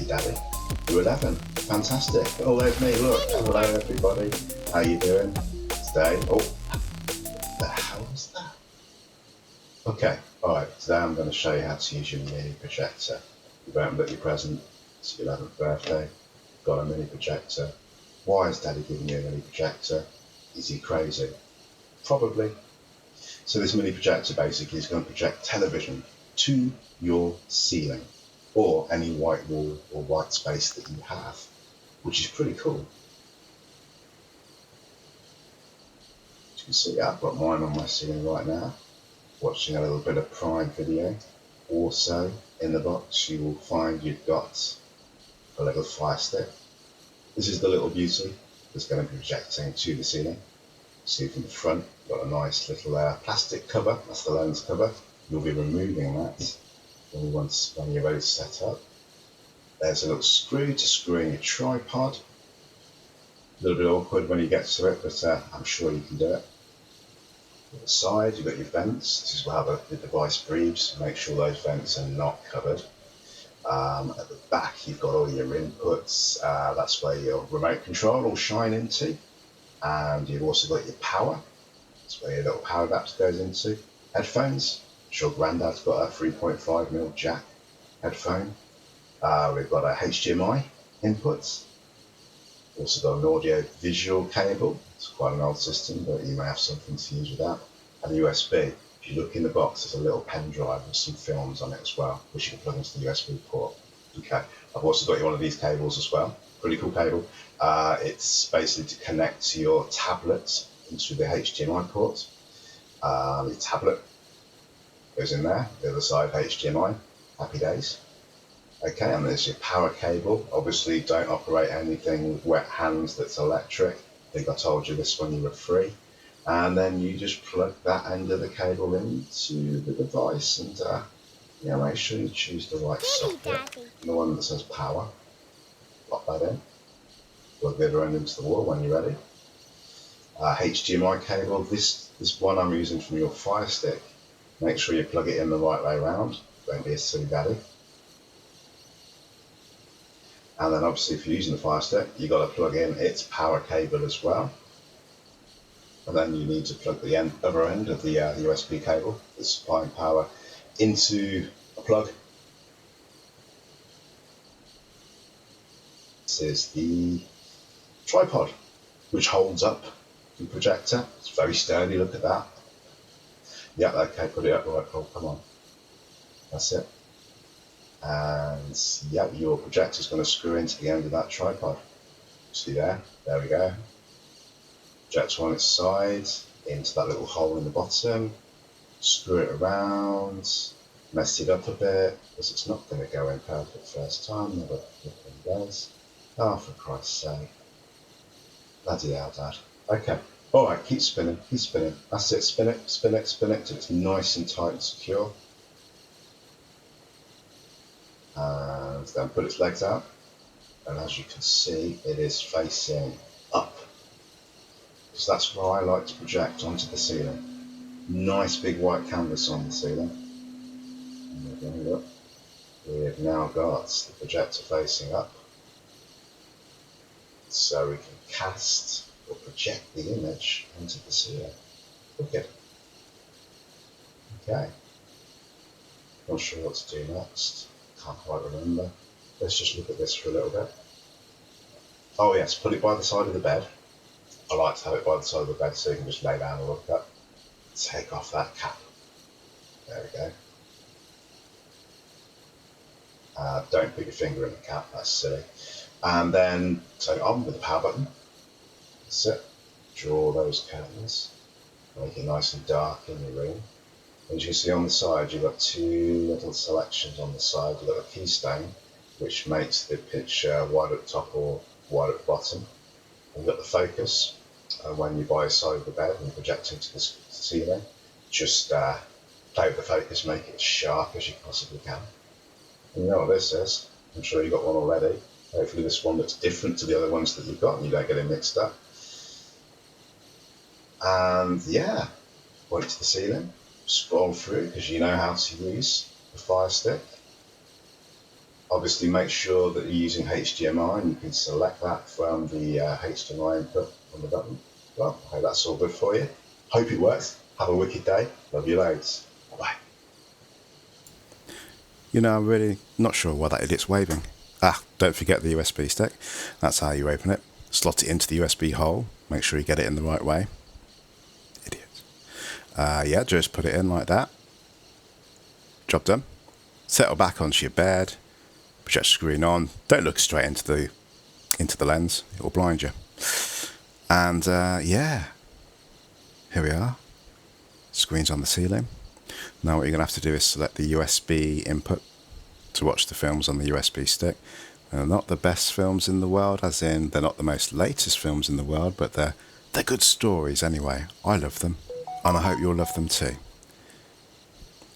Daddy. You're 11. Fantastic. Oh, there's me. Look. Hello, everybody. How you doing today? Oh, the hell was that? Okay. All right. Today I'm going to show you how to use your mini projector. You've opened up your present. It's your 11th birthday. Got a mini projector. Why is Daddy giving you a mini projector? Is he crazy? Probably. So this mini projector basically is going to project television to your ceiling or any white wall or white space that you have, which is pretty cool. As you can see, I've got mine on my ceiling right now, watching a little bit of Prime Video. Also, in the box you will find you've got a little Fire Stick. This is the little beauty that's going to be projecting to the ceiling. See from the front, got a nice little plastic cover, that's the lens cover. You'll be removing that when you're ready to set up. There's a little screw to screw in your tripod. A little bit awkward when you get to it, but I'm sure you can do it. At the side, you've got your vents. This is how the device breathes. Make sure those vents are not covered. At the back, you've got all your inputs. That's where your remote control will shine into. And you've also got your power. That's where your little power adapter goes into. Headphones. I'm sure Grandad's got a 3.5mm jack headphone. We've got a HDMI input. Also got an audio visual cable. It's quite an old system, but you may have something to use with that. And USB. If you look in the box, there's a little pen drive with some films on it as well, which you can plug into the USB port. Okay. I've also got you one of these cables as well. Pretty cool cable. It's basically to connect to your tablet into the HDMI port. Your tablet goes in there, the other side HDMI, happy days. Okay, and there's your power cable. Obviously don't operate anything with wet hands that's electric. I think I told you this when you were free. And then you just plug that end of the cable into the device and make sure you choose the right socket, the one that says power. Pop that in. Plug the other end into the wall when you're ready. HDMI cable, this one I'm using from your Fire Stick. Make sure you plug it in the right way around. Don't be a silly daddy. And then obviously if you're using the Fire Stick, you've got to plug in its power cable as well. And then you need to plug the other end of the USB cable that's supplying power into a plug. This is the tripod, which holds up the projector. It's very sturdy, look at that. Yeah, okay, put it up right, oh, come on. That's it. And yeah, your projector is going to screw into the end of that tripod. See there? There we go. Projector on its side, into that little hole in the bottom. Screw it around, mess it up a bit, because it's not going to go in perfect first time, never flipping does. Oh, for Christ's sake. Bloody hell, Dad. Okay. Alright, keep spinning, keep spinning. That's it, spin it, spin it, spin it till it's nice and tight and secure. And then put its legs out. And as you can see, it is facing up. Because that's where I like to project onto the ceiling. Nice big white canvas on the ceiling. And there we go, look. We have now got the projector facing up. So we can cast or project the image onto the ceiling. Wicked. Okay. Not sure what to do next. Can't quite remember. Let's just look at this for a little bit. Oh yes, put it by the side of the bed. I like to have it by the side of the bed so you can just lay down and look at it. Take off that cap. There we go. Don't put your finger in the cap, that's silly. And then turn it on with the power button. That's it. Draw those curtains. Make it nice and dark in your room. As you can see on the side, you've got two little selections on the side. You've got a keystone, which makes the picture wide at the top or wide at the bottom. And you've got the focus. And when you're by the side of the bed and you're projecting to the ceiling, just play with the focus, make it as sharp as you possibly can. And you know what this is. I'm sure you've got one already. Hopefully this one looks different to the other ones that you've got and you don't get it mixed up. And yeah, point it to the ceiling, scroll through because you know how to use the Fire Stick. Obviously, make sure that you're using HDMI, and you can select that from the HDMI input on the button. Well, I hope that's all good for you. Hope it works. Have a wicked day. Love you loads. Bye-bye. You know, I'm really not sure why that idiot's waving. Ah, don't forget the USB stick. That's how you open it. Slot it into the USB hole. Make sure you get it in the right way. Idiot. Yeah, just put it in like that. Job done. Settle back onto your bed. Projector screen on. Don't look straight into the lens. It will blind you. And yeah, here we are. Screen's on the ceiling. Now what you're going to have to do is select the USB input to watch the films on the USB stick. They're not the best films in the world, as in they're not the most latest films in the world, but they're good stories anyway. I love them, and I hope you'll love them too.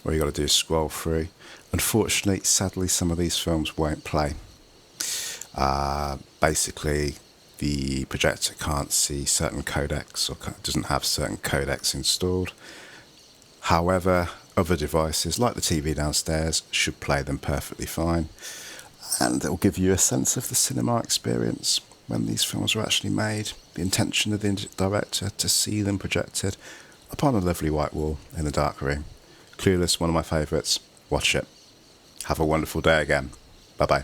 All you got to do is scroll through. Unfortunately, sadly, some of these films won't play. Basically, the projector can't see certain codecs or doesn't have certain codecs installed. However, other devices like the TV downstairs should play them perfectly fine, and it will give you a sense of the cinema experience when these films were actually made, the intention of the director to see them projected upon a lovely white wall in a dark room. Clueless, one of my favourites. Watch it. Have a wonderful day again. Bye-bye.